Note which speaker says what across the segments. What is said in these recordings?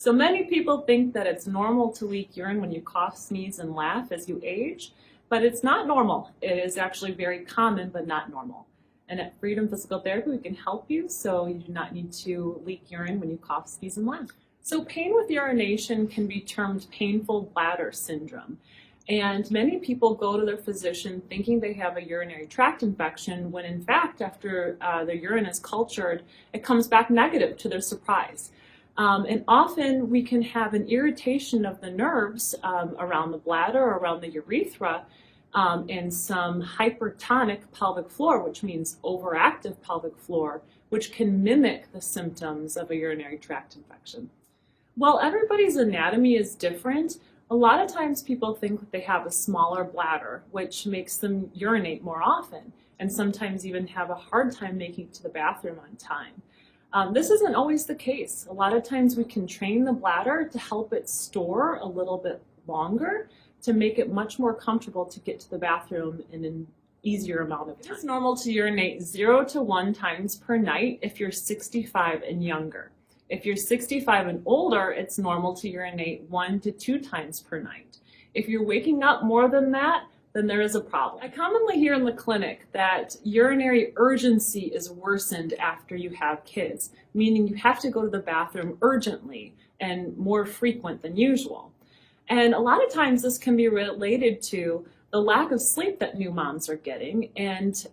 Speaker 1: So many people think that it's normal to leak urine when you cough, sneeze, and laugh as you age, but it's not normal. It is actually very common, but not normal. And at Freedom Physical Therapy, we can help you so you do not need to leak urine when you cough, sneeze, and laugh. So pain with urination can be termed painful bladder syndrome. And many people go to their physician thinking they have a urinary tract infection when in fact, after their urine is cultured, it comes back negative to their surprise. And often we can have an irritation of the nerves around the bladder or around the urethra and some hypertonic pelvic floor, which means overactive pelvic floor, which can mimic the symptoms of a urinary tract infection. While everybody's anatomy is different, a lot of times people think that they have a smaller bladder, which makes them urinate more often and sometimes even have a hard time making it to the bathroom on time. This isn't always the case. A lot of times we can train the bladder to help it store a little bit longer to make it much more comfortable to get to the bathroom in an easier amount of time. It's normal to urinate 0 to 1 times per night if you're 65 and younger. If you're 65 and older, it's normal to urinate 1 to 2 times per night. If you're waking up more than that, then there is a problem. I commonly hear in the clinic that urinary urgency is worsened after you have kids, meaning you have to go to the bathroom urgently and more frequent than usual. And a lot of times this can be related to the lack of sleep that new moms are getting, and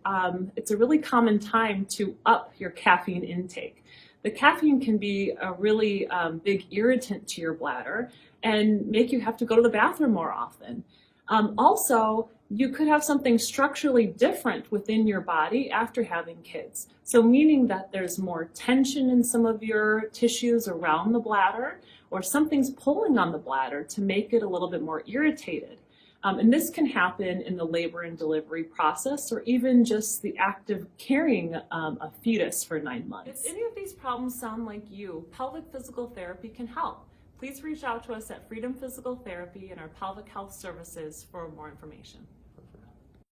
Speaker 1: it's a really common time to up your caffeine intake. The caffeine can be a really big irritant to your bladder and make you have to go to the bathroom more often. Also, you could have something structurally different within your body after having kids. So meaning that there's more tension in some of your tissues around the bladder, or something's pulling on the bladder to make it a little bit more irritated. And this can happen in the labor and delivery process, or even just the act of carrying a fetus for 9 months. If any of these problems sound like you, pelvic physical therapy can help. Please reach out to us at Freedom Physical Therapy and our pelvic health services for more information.